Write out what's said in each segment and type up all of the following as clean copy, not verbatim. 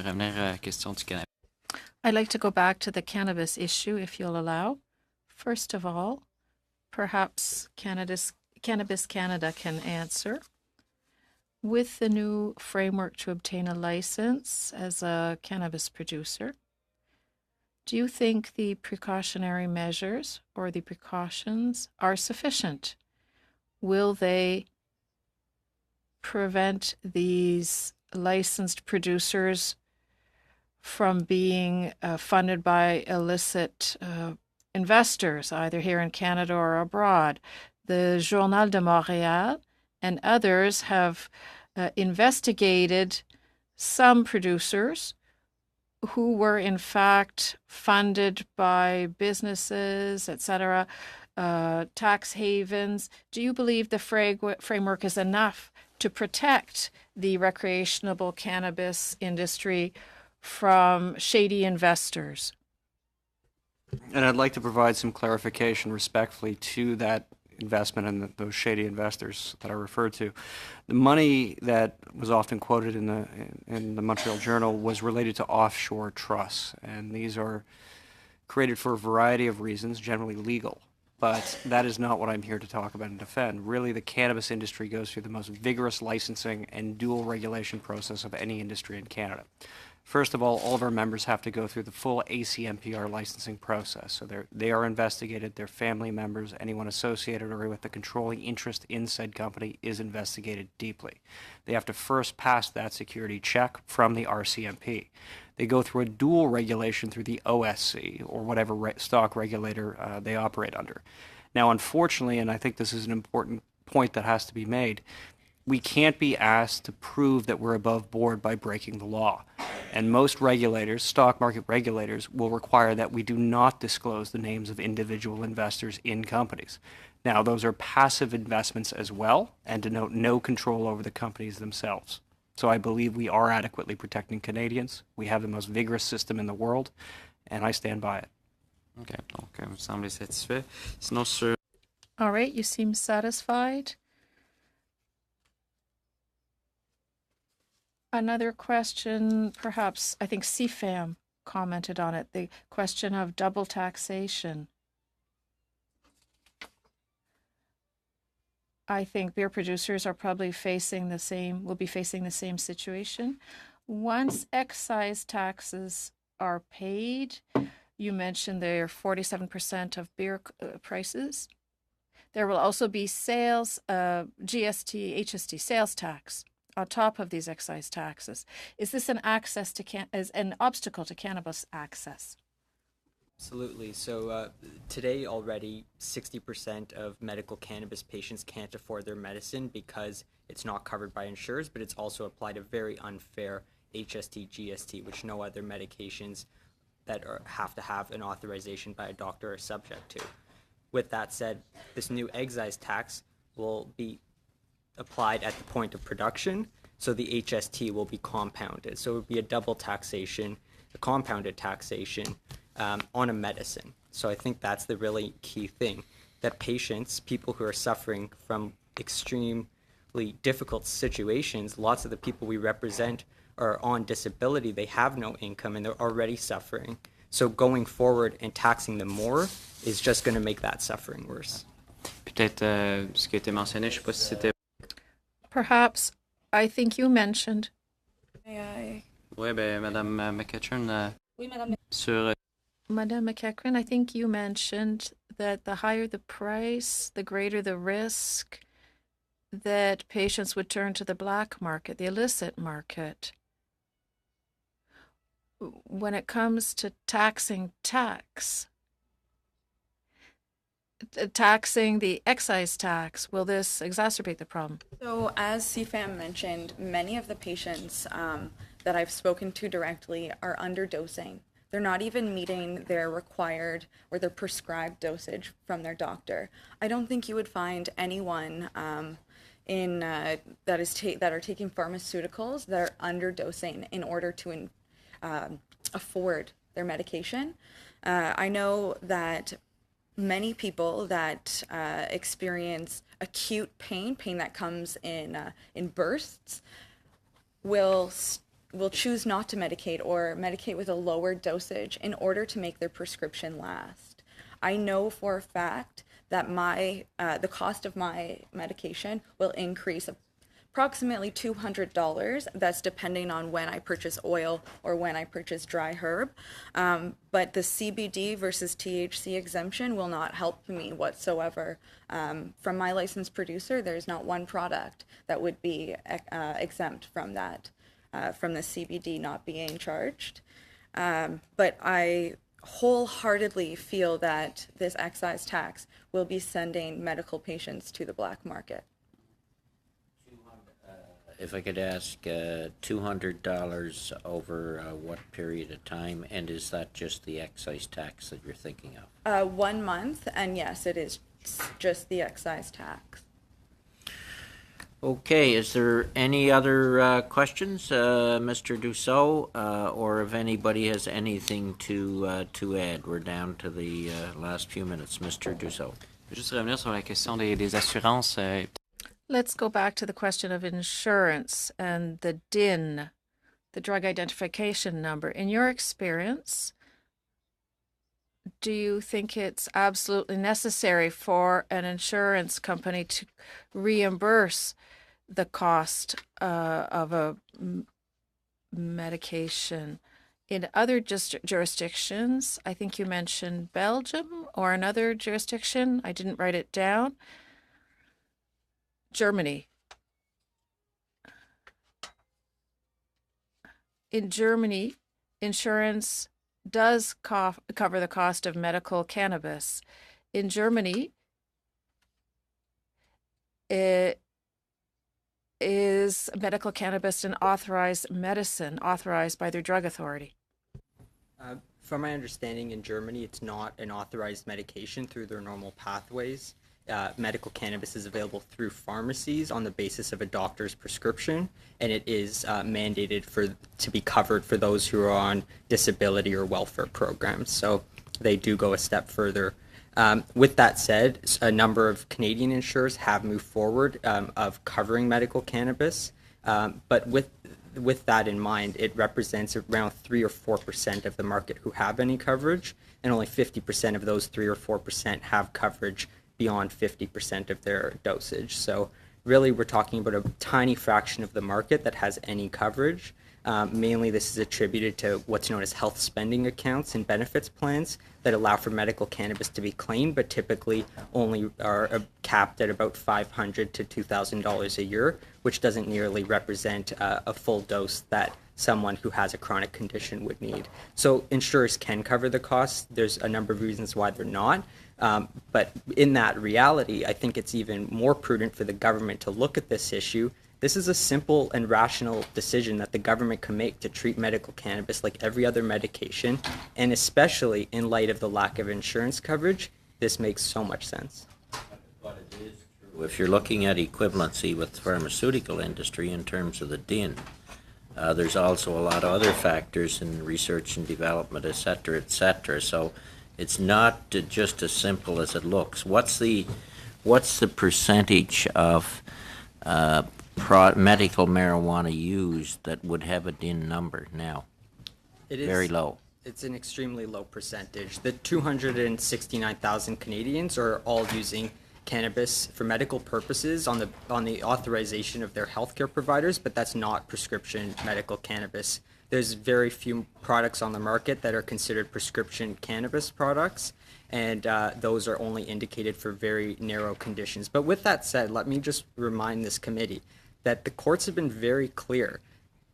revenir à la question du cannabis. I'd like to go back to the cannabis issue, if you'll allow. First of all, perhaps Cannabis Canada can answer. With the new framework to obtain a license as a cannabis producer, do you think the precautionary measures or the precautions are sufficient? Will they prevent these licensed producers from being funded by illicit investors, either here in Canada or abroad? The Journal de Montréal and others have investigated some producers who were in fact funded by businesses, etc., tax havens. Do you believe the framework is enough to protect the recreational cannabis industry from shady investors? And I'd like to provide some clarification respectfully to that investment and those shady investors that I referred to. The money that was often quoted in the Montreal Journal was related to offshore trusts, and these are created for a variety of reasons, generally legal. But that is not what I'm here to talk about and defend. Really, the cannabis industry goes through the most vigorous licensing and dual regulation process of any industry in Canada. First of all of our members have to go through the full ACMPR licensing process. So they are investigated, their family members, anyone associated or with the controlling interest in said company is investigated deeply. They have to first pass that security check from the RCMP. They go through a dual regulation through the OSC or whatever stock regulator they operate under. Now, unfortunately, and I think this is an important point that has to be made, we can't be asked to prove that we're above board by breaking the law. And most regulators, stock market regulators, will require that we do not disclose the names of individual investors in companies. Now, those are passive investments as well and denote no control over the companies themselves. So I believe we are adequately protecting Canadians. We have the most vigorous system in the world, and I stand by it. OK, donc vous semblez satisfait. Sinon, sur... All right, you seem satisfied. Another question, perhaps, I think CFAM commented on it, the question of double taxation. I think beer producers are probably will be facing the same situation. Once excise taxes are paid, you mentioned they're 47% of beer prices. There will also be sales, GST, HST, sales tax on top of these excise taxes. Is this an obstacle to cannabis access? Absolutely. So today already 60% of medical cannabis patients can't afford their medicine because it's not covered by insurers, but it's also applied a very unfair HST, GST, which no other medications that have to have an authorization by a doctor are subject to. With that said, this new excise tax will be applied at the point of production, so the HST will be compounded. So it would be a double taxation, a compounded taxation on a medicine. So I think that's the really key thing, that patients, people who are suffering from extremely difficult situations, lots of the people we represent are on disability, they have no income and they're already suffering. So going forward and taxing them more is just going to make that suffering worse. Peut-être ce qui a été mentionné, je ne sais pas si c'était... Perhaps, I think you mentioned. Oui, ben, Madame McEachern, sur... Madame McEachern, I think you mentioned that the higher the price, the greater the risk that patients would turn to the black market, the illicit market. When it comes to taxing the excise tax, will this exacerbate the problem? So as CFAM mentioned, many of the patients that I've spoken to directly are underdosing. They're not even meeting their required or their prescribed dosage from their doctor. I don't think you would find anyone that are taking pharmaceuticals that are underdosing in order to afford their medication. I know that many people that experience acute pain that comes in bursts, will will choose not to medicate or medicate with a lower dosage in order to make their prescription last. I know for a fact that the cost of my medication will increase approximately $200. That's depending on when I purchase oil or when I purchase dry herb. But the CBD versus THC exemption will not help me whatsoever. From my licensed producer, there's not one product that would be exempt from that, from the CBD not being charged. But I wholeheartedly feel that this excise tax will be sending medical patients to the black market. If I could ask, $200 over what period of time, and is that just the excise tax that you're thinking of? 1 month, and yes, it is just the excise tax. Okay, is there any other questions, Mr. Dussault, or if anybody has anything to add? We're down to the last few minutes. Mr. Dussault. Juste revenir sur la question des assurances. Let's go back to the question of insurance and the DIN, the drug identification number. In your experience, do you think it's absolutely necessary for an insurance company to reimburse the cost of a medication? In other jurisdictions, I think you mentioned Belgium or another jurisdiction, I didn't write it down, Germany. In Germany, insurance does cover the cost of medical cannabis. In Germany, it is medical cannabis an authorized medicine, authorized by their drug authority? From my understanding, in Germany, it's not an authorized medication through their normal pathways. Medical cannabis is available through pharmacies on the basis of a doctor's prescription, and it is mandated to be covered for those who are on disability or welfare programs. So they do go a step further. With that said, a number of Canadian insurers have moved forward of covering medical cannabis, but with that in mind, it represents around 3 or 4% of the market who have any coverage, and only 50% of those 3 or 4% have coverage beyond 50% of their dosage. So really, we're talking about a tiny fraction of the market that has any coverage. Mainly, this is attributed to what's known as health spending accounts and benefits plans that allow for medical cannabis to be claimed, but typically only are capped at about $500 to $2,000 a year, which doesn't nearly represent a full dose that someone who has a chronic condition would need. So insurers can cover the costs. There's a number of reasons why they're not. But in that reality, I think it's even more prudent for the government to look at this issue. This is a simple and rational decision that the government can make to treat medical cannabis like every other medication, and especially in light of the lack of insurance coverage, this makes so much sense. But it is true. If you're looking at equivalency with the pharmaceutical industry in terms of the DIN, there's also a lot of other factors in research and development, et cetera, et cetera. So it's not just as simple as it looks. What's the percentage of medical marijuana used that would have a DIN number now? It is very low. It's an extremely low percentage. The 269,000 Canadians are all using cannabis for medical purposes on the authorization of their healthcare providers, but that's not prescription medical cannabis. There's very few products on the market that are considered prescription cannabis products, and those are only indicated for very narrow conditions. But with that said, let me just remind this committee that the courts have been very clear.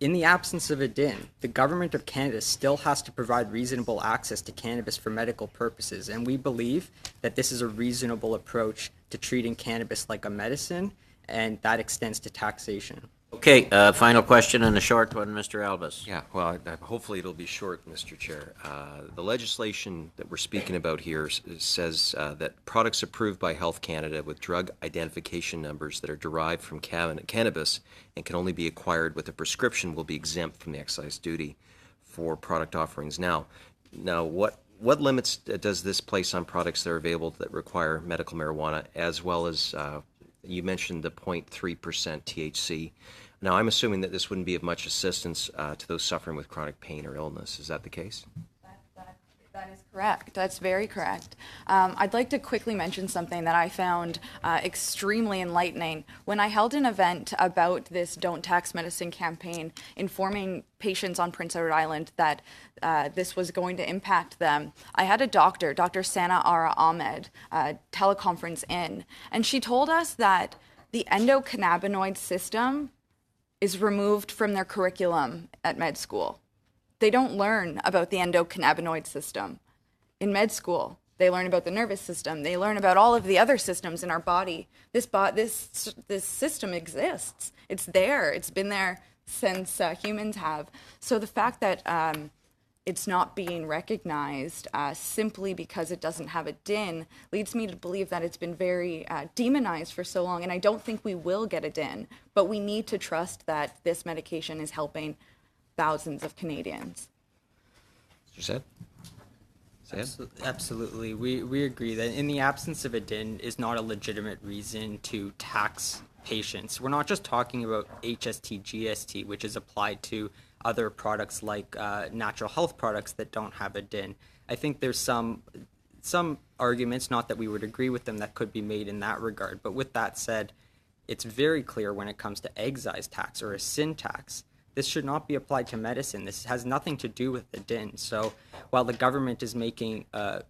In the absence of a DIN, the government of Canada still has to provide reasonable access to cannabis for medical purposes, and we believe that this is a reasonable approach to treating cannabis like a medicine, and that extends to taxation. Okay, final question and a short one, Mr. Albus. Yeah, well, hopefully it'll be short, Mr. Chair. The legislation that we're speaking about here says that products approved by Health Canada with drug identification numbers that are derived from cannabis and can only be acquired with a prescription will be exempt from the excise duty for product offerings. Now, what limits does this place on products that are available that require medical marijuana, as well as you mentioned the 0.3% THC? Now, I'm assuming that this wouldn't be of much assistance to those suffering with chronic pain or illness. Is that the case? That is correct. That's very correct. I'd like to quickly mention something that I found extremely enlightening. When I held an event about this Don't Tax Medicine campaign, informing patients on Prince Edward Island that this was going to impact them, I had a doctor, Dr. Sana Ara Ahmed, teleconference in, and she told us that the endocannabinoid system is removed from their curriculum at med school. They don't learn about the endocannabinoid system. In med school, they learn about the nervous system. They learn about all of the other systems in our body. This system exists. It's there. It's been there since humans have. So the fact that it's not being recognized simply because it doesn't have a DIN leads me to believe that it's been very demonized for so long. And I don't think we will get a DIN, but we need to trust that this medication is helping thousands of Canadians. Mr. Absolutely. We agree that in the absence of a DIN is not a legitimate reason to tax patients. We're not just talking about HST, GST, which is applied to other products like natural health products that don't have a DIN. I think there's some arguments, not that we would agree with them, that could be made in that regard. But with that said, it's very clear when it comes to excise tax or a sin tax, this should not be applied to medicine. This has nothing to do with the DIN. So while the government is making a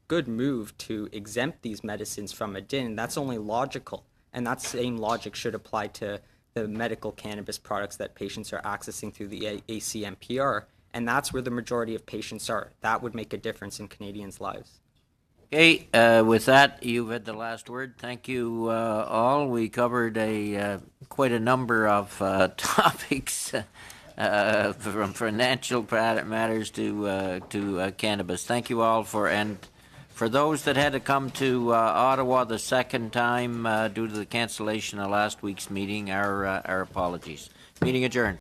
good move to exempt these medicines from a DIN, that's only logical. And that same logic should apply to the medical cannabis products that patients are accessing through the ACMPR. And that's where the majority of patients are. That would make a difference in Canadians' lives. Okay, with that, you've had the last word. Thank you all. We covered quite a number of topics, from financial matters to cannabis. Thank you all and for those that had to come to Ottawa the second time due to the cancellation of last week's meeting, our apologies. Meeting adjourned.